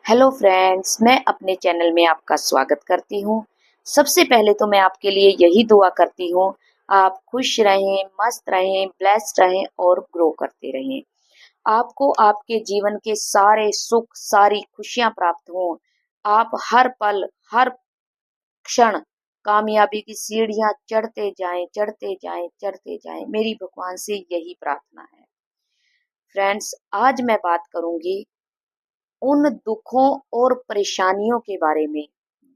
Hello friends, मैं अपने channel में आपका स्वागत करती हूँ। सबसे पहले तो मैं आपके लिए यही दुआ करती हूँ, आप खुश रहें, मस्त रहें, ब्लेस्ड रहें और ग्रो करते रहें। आपको आपके जीवन के सारे सुख, सारी खुशियाँ प्राप्त हों। आप हर पल, हर क्षण कामयाबी की सीढ़ियाँ चढ़ते जाएं, चढ़ते जाएं, चढ़ते जाएं। मेरी भगवान से यही प्रार्थना है। फ्रेंड्स, आज मैं बात करूंगी उन दुखों और परेशानियों के बारे में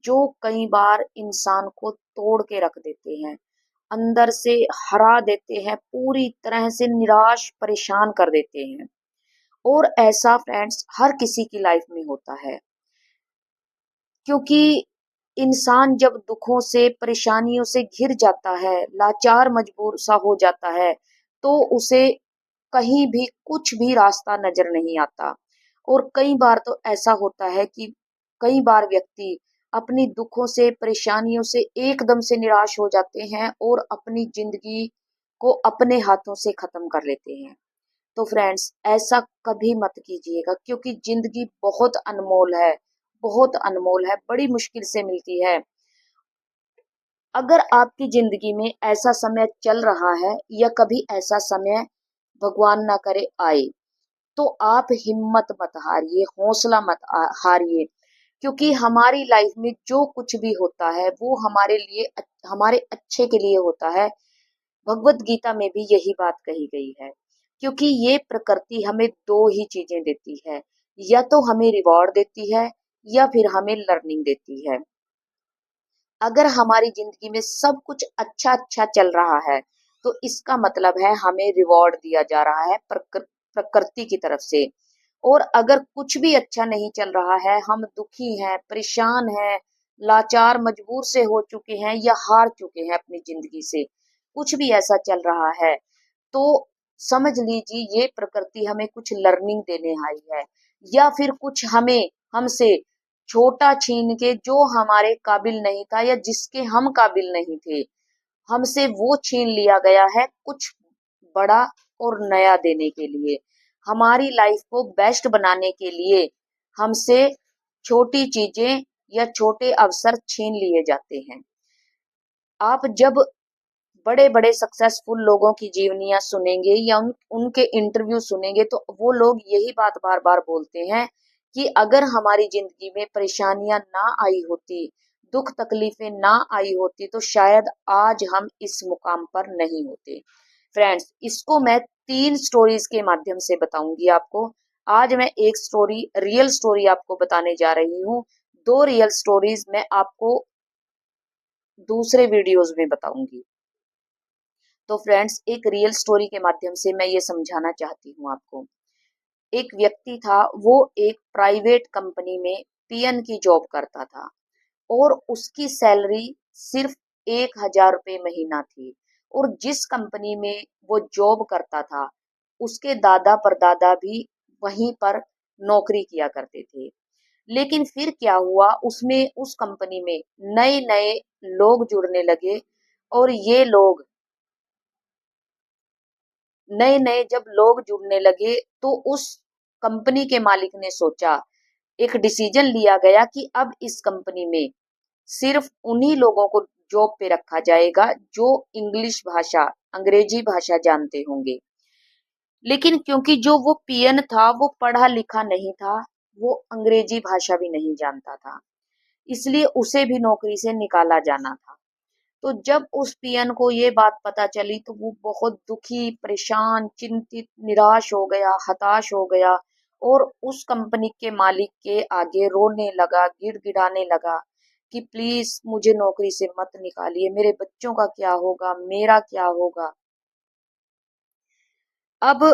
जो कई बार इंसान को तोड़ के रख देते हैं, अंदर से हरा देते हैं, पूरी तरह से निराश परेशान कर देते हैं। और ऐसा फ्रेंड्स हर किसी की लाइफ में होता है, क्योंकि इंसान जब दुखों से परेशानियों से घिर जाता है, लाचार मजबूर सा हो जाता है, तो उसे कहीं भी कुछ भी रास्ता नजर नहीं आता। और कई बार तो ऐसा होता है कि कई बार व्यक्ति अपनी दुखों से परेशानियों से एकदम से निराश हो जाते हैं और अपनी जिंदगी को अपने हाथों से खत्म कर लेते हैं। तो फ्रेंड्स, ऐसा कभी मत कीजिएगा, क्योंकि जिंदगी बहुत अनमोल है, बहुत अनमोल है, बड़ी मुश्किल से मिलती है। अगर आपकी जिंदगी में ऐसा समय चल रहा है या कभी ऐसा समय भगवान ना करे आए, तो आप हिम्मत मत हारिए, हौसला मत हारिए, क्योंकि हमारी लाइफ में जो कुछ भी होता है वो हमारे लिए, हमारे अच्छे के लिए होता है। भगवत गीता में भी यही बात कही गई है, क्योंकि ये प्रकृति हमें दो ही चीजें देती है, या तो हमें रिवॉर्ड देती है या फिर हमें लर्निंग देती है। अगर हमारी जिंदगी में सब कुछ अच्छा अच्छा चल रहा है, तो इसका मतलब है हमें रिवॉर्ड दिया जा रहा है प्रकृति की तरफ से। और अगर कुछ भी अच्छा नहीं चल रहा है, हम दुखी हैं, परेशान हैं, लाचार मजबूर से हो चुके हैं या हार चुके हैं अपनी जिंदगी से, कुछ भी ऐसा चल रहा है, तो समझ लीजिए ये प्रकृति हमें कुछ लर्निंग देने आई है, या फिर कुछ हमें हमसे छोटा छीन के, जो हमारे काबिल नहीं था या जिसके हम काबिल नहीं थे, हमसे वो छीन लिया गया है कुछ बड़ा और नया देने के लिए, हमारी लाइफ को बेस्ट बनाने के लिए हमसे छोटी चीजें या छोटे अवसर छीन लिए जाते हैं। आप जब बड़े बड़े सक्सेसफुल लोगों की जीवनियां सुनेंगे या उनके इंटरव्यू सुनेंगे, तो वो लोग यही बात बार बार बोलते हैं कि अगर हमारी जिंदगी में परेशानियां ना आई होती, दुख तकलीफें ना आई होती, तो शायद आज हम इस मुकाम पर नहीं होते। फ्रेंड्स, इसको मैं 3 स्टोरीज के माध्यम से बताऊंगी आपको। आज मैं एक स्टोरी, रियल स्टोरी आपको बताने जा रही हूँ। 2 रियल स्टोरीज मैं आपको दूसरे वीडियोस में बताऊंगी। तो फ्रेंड्स, एक रियल स्टोरी के माध्यम से मैं ये समझाना चाहती हूँ आपको। एक व्यक्ति था, वो एक प्राइवेट कंपनी में पीएन की जॉब करता था, और उसकी सैलरी सिर्फ 1,000 रुपये महीना थी। और जिस कंपनी में वो जॉब करता था, उसके दादा परदादा भी वहीं पर नौकरी किया करते थे। लेकिन फिर क्या हुआ, उसमें, उस कंपनी में नए नए लोग जुड़ने लगे, और ये लोग, नए नए जब लोग जुड़ने लगे, तो उस कंपनी के मालिक ने सोचा, एक डिसीजन लिया गया कि अब इस कंपनी में सिर्फ उन्हीं लोगों को जॉब पे रखा जाएगा जो इंग्लिश भाषा, अंग्रेजी भाषा जानते होंगे। लेकिन क्योंकि जो वो पीएन था वो पढ़ा लिखा नहीं था, वो अंग्रेजी भाषा भी नहीं जानता था, इसलिए उसे भी नौकरी से निकाला जाना था। तो जब उस पीएन को ये बात पता चली, तो वो बहुत दुखी, परेशान, चिंतित, निराश हो गया, हताश हो गया, और उस कंपनी के मालिक के आगे रोने लगा, गिड़गिड़ाने लगा कि प्लीज मुझे नौकरी से मत निकालिए, मेरे बच्चों का क्या होगा, मेरा क्या होगा। अब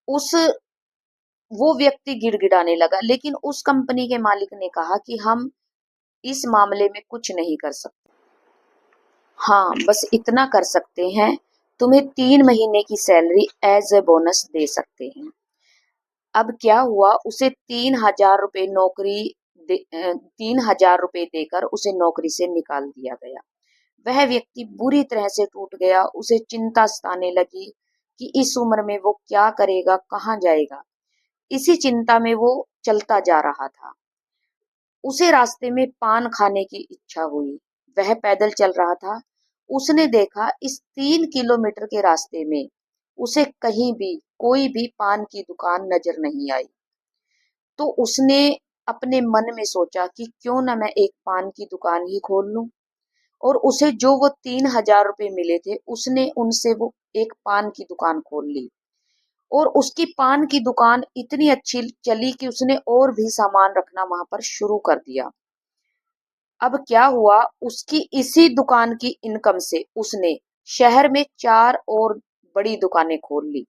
उस वो व्यक्ति गिड़गिड़ाने लगा, लेकिन उस कंपनी के मालिक ने कहा कि हम इस मामले में कुछ नहीं कर सकते। हाँ, बस इतना कर सकते हैं, तुम्हें 3 महीने की सैलरी एज ए बोनस दे सकते हैं। अब क्या हुआ, उसे 3,000 रुपये 3,000 रुपये देकर उसे नौकरी से निकाल दिया गया। वह व्यक्ति बुरी तरह से टूट गया, उसे चिंता सताने लगी कि इस उम्र में वो क्या करेगा, कहाँ जाएगा। इसी चिंता में वो चलता जा रहा था। उसे रास्ते में पान खाने की इच्छा हुई। वह पैदल चल रहा था। उसने देखा इस 3 किलोमीटर के रास्ते में उसे कहीं भी कोई भी पान की दुकान नजर नहीं आई। तो उसने अपने मन में सोचा कि क्यों ना मैं एक पान की दुकान ही खोल लूं। और उसे जो वो 3,000 रुपये मिले थे उसने उनसे वो एक पान की दुकान खोल ली। और उसकी पान की दुकान इतनी अच्छी चली कि उसने और भी सामान रखना वहां पर शुरू कर दिया। अब क्या हुआ, उसकी इसी दुकान की इनकम से उसने शहर में 4 और बड़ी दुकानें खोल ली।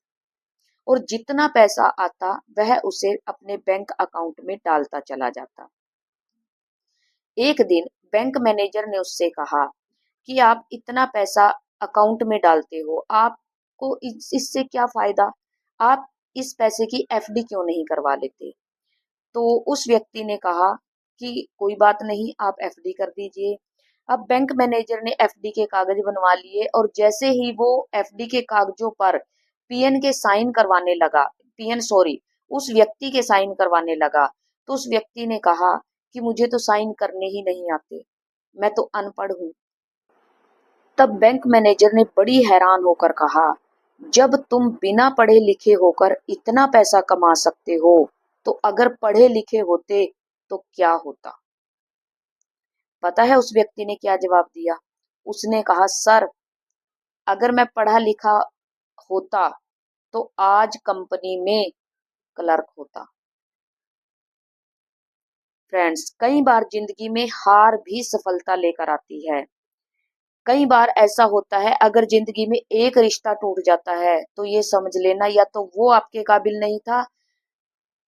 और जितना पैसा आता वह उसे अपने बैंक अकाउंट में डालता चला जाता। एक दिन बैंक मैनेजर ने उससे कहा कि आप इतना पैसा अकाउंट में डालते हो, आपको इससे क्या फायदा, आप इस पैसे की एफडी क्यों नहीं करवा लेते। तो उस व्यक्ति ने कहा कि कोई बात नहीं, आप एफडी कर दीजिए। अब बैंक मैनेजर ने एफडी के कागज बनवा लिए और जैसे ही वो एफडी के कागजों पर पीएन के साइन करवाने लगा, पीएन सॉरी, उस व्यक्ति के साइन करवाने लगा, तो उस व्यक्ति ने कहा कि मुझे तो साइन करने ही नहीं आते, मैं तो अनपढ़ हूँ। तब बैंक मैनेजर ने बड़ी हैरान होकर कहा, जब तुम बिना पढ़े लिखे होकर इतना पैसा कमा सकते हो, तो अगर पढ़े लिखे होते तो क्या होता। पता है उस व्यक्ति ने क्या जवाब दिया? उसने कहा, सर, अगर मैं पढ़ा लिखा होता तो आज कंपनी में क्लर्क होता। फ्रेंड्स, कई बार जिंदगी में हार भी सफलता लेकर आती है। कई बार ऐसा होता है, अगर जिंदगी में एक रिश्ता टूट जाता है तो ये समझ लेना या तो वो आपके काबिल नहीं था,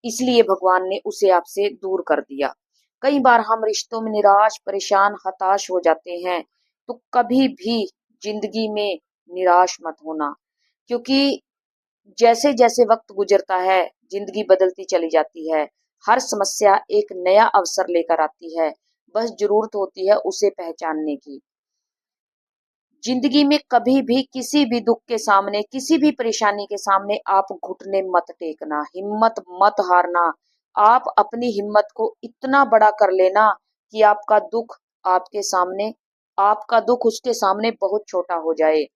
इसलिए भगवान ने उसे आपसे दूर कर दिया। कई बार हम रिश्तों में निराश, परेशान, हताश हो जाते हैं। तो कभी भी जिंदगी में निराश मत होना, क्योंकि जैसे जैसे वक्त गुजरता है जिंदगी बदलती चली जाती है। हर समस्या एक नया अवसर लेकर आती है। बस जरूरत होती है उसे पहचानने की। जिंदगी में कभी भी किसी भी दुख के सामने, किसी भी परेशानी के सामने आप घुटने मत टेकना, हिम्मत मत हारना। आप अपनी हिम्मत को इतना बड़ा कर लेना कि आपका दुख उसके सामने बहुत छोटा हो जाए।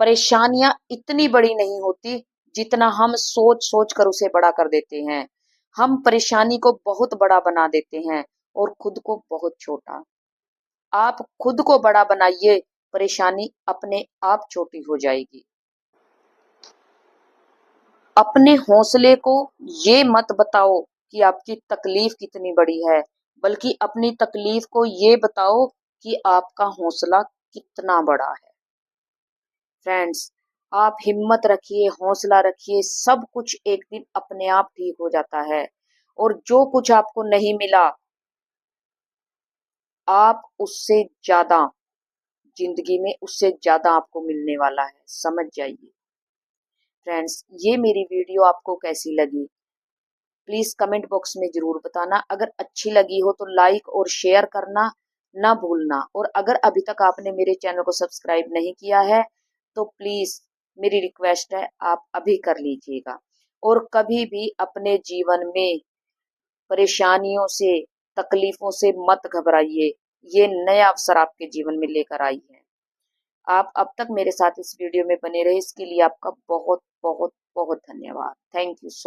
परेशानियां इतनी बड़ी नहीं होती जितना हम सोच सोच कर उसे बड़ा कर देते हैं। हम परेशानी को बहुत बड़ा बना देते हैं और खुद को बहुत छोटा। आप खुद को बड़ा बनाइए, परेशानी अपने आप छोटी हो जाएगी। अपने हौसले को ये मत बताओ कि आपकी तकलीफ कितनी बड़ी है, बल्कि अपनी तकलीफ को ये बताओ कि आपका हौसला कितना बड़ा है। फ्रेंड्स, आप हिम्मत रखिए, हौसला रखिए, सब कुछ एक दिन अपने आप ठीक हो जाता है। और जो कुछ आपको नहीं मिला, आप उससे ज्यादा जिंदगी में उससे ज्यादा आपको मिलने वाला है, समझ जाइए। फ्रेंड्स, ये मेरी वीडियो आपको कैसी लगी, प्लीज कमेंट बॉक्स में जरूर बताना। अगर अच्छी लगी हो तो लाइक और शेयर करना ना भूलना। और अगर अभी तक आपने मेरे चैनल को सब्सक्राइब नहीं किया है तो प्लीज मेरी रिक्वेस्ट है, आप अभी कर लीजिएगा। और कभी भी अपने जीवन में परेशानियों से, तकलीफों से मत घबराइए। ये नया अवसर आपके जीवन में लेकर आई है। आप अब तक मेरे साथ इस वीडियो में बने रहे, इसके लिए आपका बहुत बहुत बहुत धन्यवाद। Thank you so